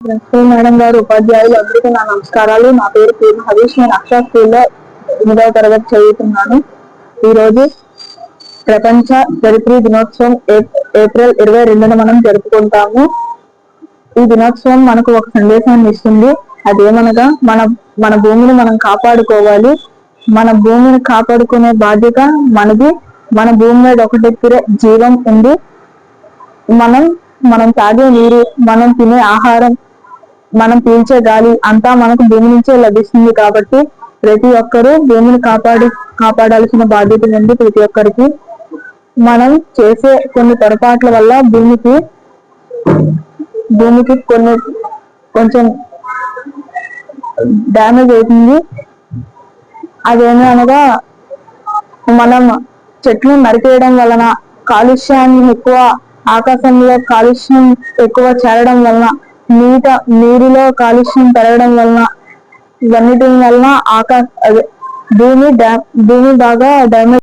Madam గారు, ఉపాధ్యాయులు అందరికీ నా నమస్కారాలు. నా పేరు పూర్ణ హరీష్. నేను అక్షర స్కూల్లో 8వ తరగతి చదువుతున్నాను. ఈరోజు ప్రపంచ ధరిత్రీ దినోత్సవం ఏప్రిల్ 22న మనం జరుపుకుంటాము. ఈ దినోత్సవం మనకు ఒక సందేశాన్ని ఇస్తుంది. అదేమనగా మన భూమిని మనం కాపాడుకోవాలి. మన భూమిని కాపాడుకునే బాధ్యత మనది. మన భూమి మీద ఒకటి జీవం ఉంది. మనం తాగే నీరు, మనం తినే ఆహారం, మనం పీల్చే గాలి అంతా మనకు భూమి నుంచే లభిస్తుంది. కాబట్టి ప్రతి ఒక్కరూ భూమిని కాపాడాల్సిన బాధ్యత ఉంది ప్రతి ఒక్కరికి. మనం చేసే కొన్ని పొరపాట్ల వల్ల భూమికి కొంచెం డ్యామేజ్ అవుతుంది. అదేమనగా మనం చెట్లు నరికేయడం వలన, ఆకాశంలో కాలుష్యం ఎక్కువ చేరడం వలన, నీరులో కాలుష్యం పెరగడం వలన, ఇవన్నిటి వలన భూమి బాగా డ్యామేజ్